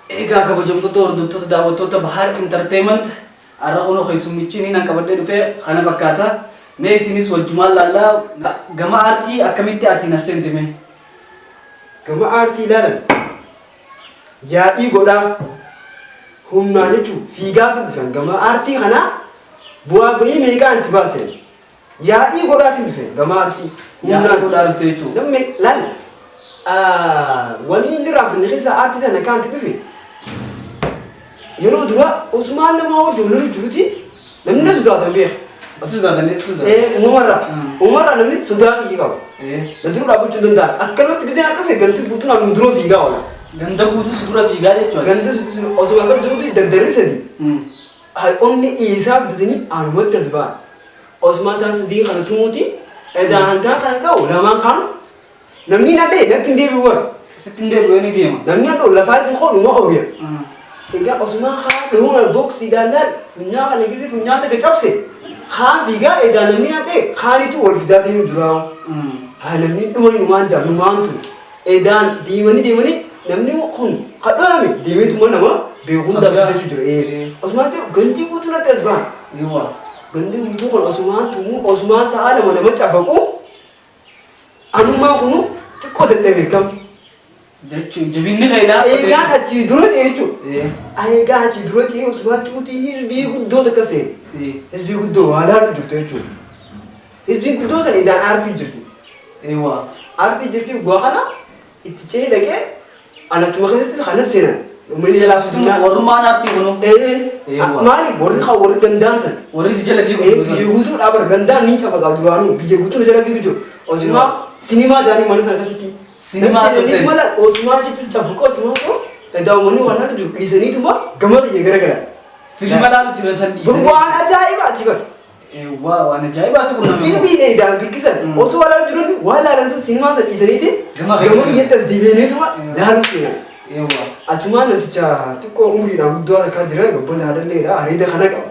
Egaa kabajamtoota hordoftoota daawwattoota Bahar Entertainment har'a kunoo keessummichi nan qabadhee dhufee kana fakkaata. Mee isinis wajjumaan laallaa gama aartii akkamitti asiin as seentime? Gama aartii ilaalan yaa'ii godhaa humnaa jechuun fiigaatu dhufan gama aartii kana bu'aa bahii meeqaa itti baasen yaa'ii godhaatiin dhufe gama aartii humnaa godhaa dhufte jechuudha. Namni laal wanni inni raafinni keessa aartii kana kaanti dhufe yeroo dura Usmaan nama wajjin lolu jiruti namni na sodaatan beeka. Umarraa namni sodaa kiyya qaba. Na dura dhaabbachuu hin danda'an. Akkanumatti gisee aan dhufe ganti guutuu nama dura fiigaa oola. Ganda guutuu dura fiigaa jechuudha. Ganda guutuu osoo akka duuti dardarri sadi. Onni isaa bitatanii aanumatti as ba'an. Osuma isaan sadii kana tumuuti edaan hangaa kana dha'u lamaan kaanu namni na dha'e natti hin deebi'u warra. Sitti hin deebi'u ni deema. Namni na dha'u lafaa isin qoodhu ma ooyya. Egaa osuma haa dhahuu boksii daallaan funyaa kana gisee funyaa takka cabse. Haan fiigaa edaan namni na dha'e haanitu wal fidaa deemu duraa. Haa namni dhumani numaan jaa numaantu edaan deemanii namni kun kadhaame deemeetuma nama beekuun dabalachuu jira. Osuma gantii guutuu natti as ba'an. Gandi guutuu kun osumaan tumu osumaan sa'a nama cafaqu anummaa kunu xiqqoo dadhabe kam. Jechuun jabinni faayidaa. Eegaan achii dura ta'e jechuudha. Eegaan achii dura ta'e osumaan cuutii hizbii guddoo takka seene. Hizbii guddoo waa laalu jirtu jechuudha. Hizbiin guddoo sana edaan aartii jirti. Aartii jirti bu'aa kana itti ce'ee dhaqee anachuma keessattis kanas seenan. Umri jala fitnaa. Warrummaan aartii kunu. Maali warri gandaan san. Warri jala fiigu. Biyya guutuu dhaabar gandaan ni cafaqa duraanuu biyya guutuu jala fiigu jiru. Osuma sinimaa jaanii mana sana keessatti. Sinimaa sana. Mala osuma jettis cafaqoo tuma koo daawwanii waan haala jiru dhiisaniituma gama biyya garagara. Filima laalu jiran san dhiisanii. Waan ajaa'ibaati bar. Waan ajaa'ibaa si qunnamee. Filmii dheedaan bikkisan osoo waan haala jiran waan laalan san sinimaa san dhiisaniiti gama biyyatti as deebi'aniituma laalu seenan. Achumaan namticha xiqqoo umriidhaan guddoo takkaa jira gabbata haadhalleedha areeda kana qaba.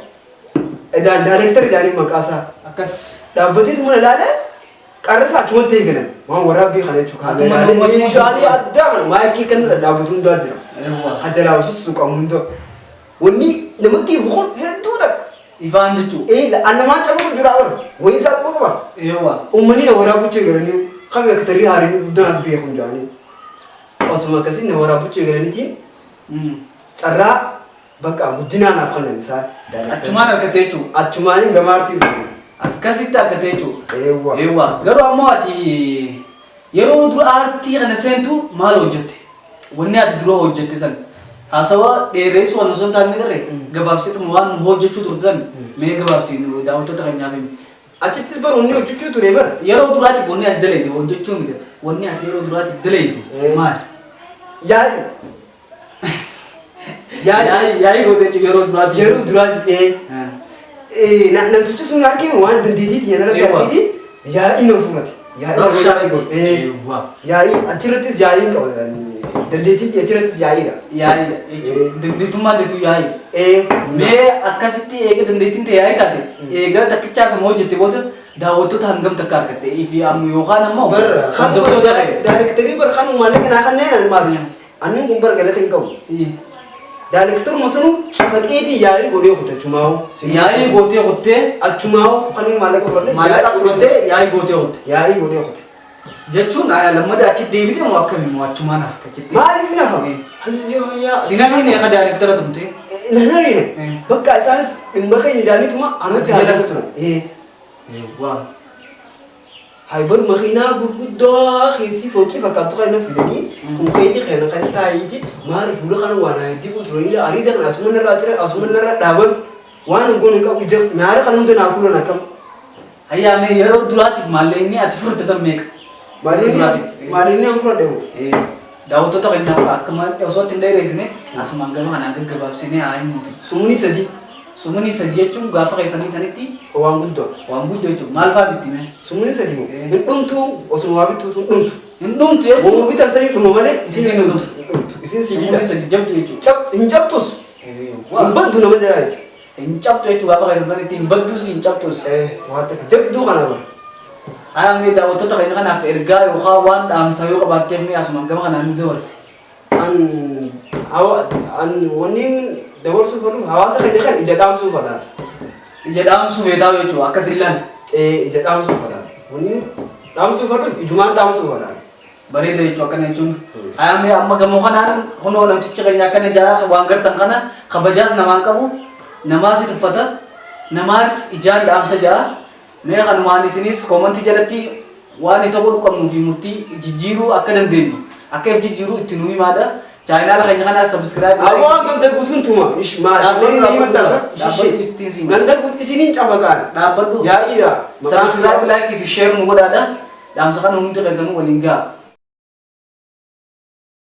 Edaan daayireektarii isaanii maqaasaa akkas dhaabbateetu mana ilaale qarrasa achumatti eegalan waan waraabbii kana jechuudha. Meeshaalee addaa kana maayikii kan dhaabbatu hundaa jira. Ajalaa hojii suuqamu hunda. Wanni namatti ifu kun hedduu takka. Ifaan jechuudha. Annamaan cabamu jira bara. Wayii isaa qaba qaba. Uummanni na waraabutti eegalanii kan aktarii haarii guddaan as beeku hin jaanii. Osuma akkasiin na waraabutti eegalaniitiin carraa bakka guddinaanaaf kanan isaa. Achumaan argattee jechuudha. Achumaan gama aartii dhufu. Akkasitti argattee jechuudha. Garuu ammoo ati yeroo dura aartii kana seentu maal hojjette? Wanni ati dura hojjette san haasawa dheeressu waan osoo hin taane garee gabaabsituma waan hojjechuu turte san mee gabaabsiin daawwattoota keenyaaf himi. Achittis bara wanni hojjechuu ture bara. Yeroo duraatiif wanni ati dalaydee hojjechuu miti. Wanni ati yeroo duraatiif dalaydee maali? Yaa'ii. Yaa'ii gootee jechuun yeroo duraatiif. Yeroo duraatiif namtichi sun argee waan dandeetiiti yana rakkaatiiti yaa'ii na fudhate. Yaa'ii achirrattis yaa'ii qaba. Dandeetiitti achirrattis yaa'iidha. Yaa'iidha. Dandeetummaa deetu yaa'ii. Mee akkasitti eega dandeettiin ta'e yaa'ii taate eega takkichaa sama hojjette booda daawwattoota hangam takka argatte ifi yookaan ammoo hordoftoota dhabe. Daayirektarii bara kan maallaqa naa kanneen almaas. Anni kun bara galata hin qabu. Daayirektar masanu faqeetii yaa'ii godhee kute achumaa'u. Yaa'ii gootee kuttee achumaa'u kan maallaqa fudhatte. Maallaqa fudhattee yaa'ii gootee kutte. Yaa'ii godhee kute. Jechuun lammata achi deebite moo akkamiin achumaan hafte jettee. Maaliif nafame? Hayyaa. Sinamiin eega daayirektara tumte. Nanariine. Bakka isaanis dhimma keenya jaanituma anutti haala turan. Waa. Haybar makiinaa gurguddoo keessi fooqii fakkaatu kan fidanii kunkeetii kan keessa taayiiti maaliif fuula kana waan dibu turanii ariida kan asuma narraa jira asuma narraa dhaaban waan goon hin qabu jira nyaara kan hunda naa kulan akkam. Hayyaamee yeroo duraatiif maalleenni ati furte san meeqa? Maalini an fudhadhe moo? Daawwattoota keenyaaf akkuma osoo ittiin dheereessine asumaan gama kanaan gaggabaabsinee haa himuufi. Sumuni sadii. Sumuni sadii jechuun gaafa keessanii sanitti waan guddoo. Waan guddoo jechuun maal fa'aa bitti mee? Sumuni sadii moo? Hin dhumtu osuma waa bittu hin dhumtu. Hin dhumtu jechuun. Waan bitan sanii dhuma malee isin hin dhumtu. Isin sibiila. Sumuni sadii jabdu jechuudha. Hin cabtus. Hin baddu nama jiraayis. Hin cabtu jechuun gaafa keessan sanitti hin baddus hin cabtus. Waan takka jabduu kana bara. Ayam ni daawwattoota keenya kanaaf ergaa yookaan waan dhaamsa yoo qabaatteef mee asumaan gama kanaan nu dabarsi. Wanni dabarsuu fadhu hawaasa keenya kan ija dhaamsuu fadhaan. Ija dhaamsuu feetaa jechuudha akkasillaan. Ija dhaamsuu fadhaan. Wanni dhaamsuu fadhu ijumaan dhaamsuu fadhaan. Bareeda jechuudha akkana jechuun. Ayyaamee amma gamoo kanaan hunoo namtichi keenya akkana jaa waan gartan kana kabajaas namaan qabu namaas tuffata namaas ijaan dhaamsa jaa mee kanumaan isinis koomantii jalatti waan isa godhu qabnuu fi murtii jijjiiruu akka dandeenyu akka if jijjiiruu itti nuu himaadha. Channel keenya kana subscribe. Awaan ganda guutuun tuma. Maal ganda guut isiniin cafakaan. Dhaabbadhu. Yaa'iidha. Subscribe, like, fi share nu godhaadha. Dhaamsa kana hundi keessanuu waliin ga'a.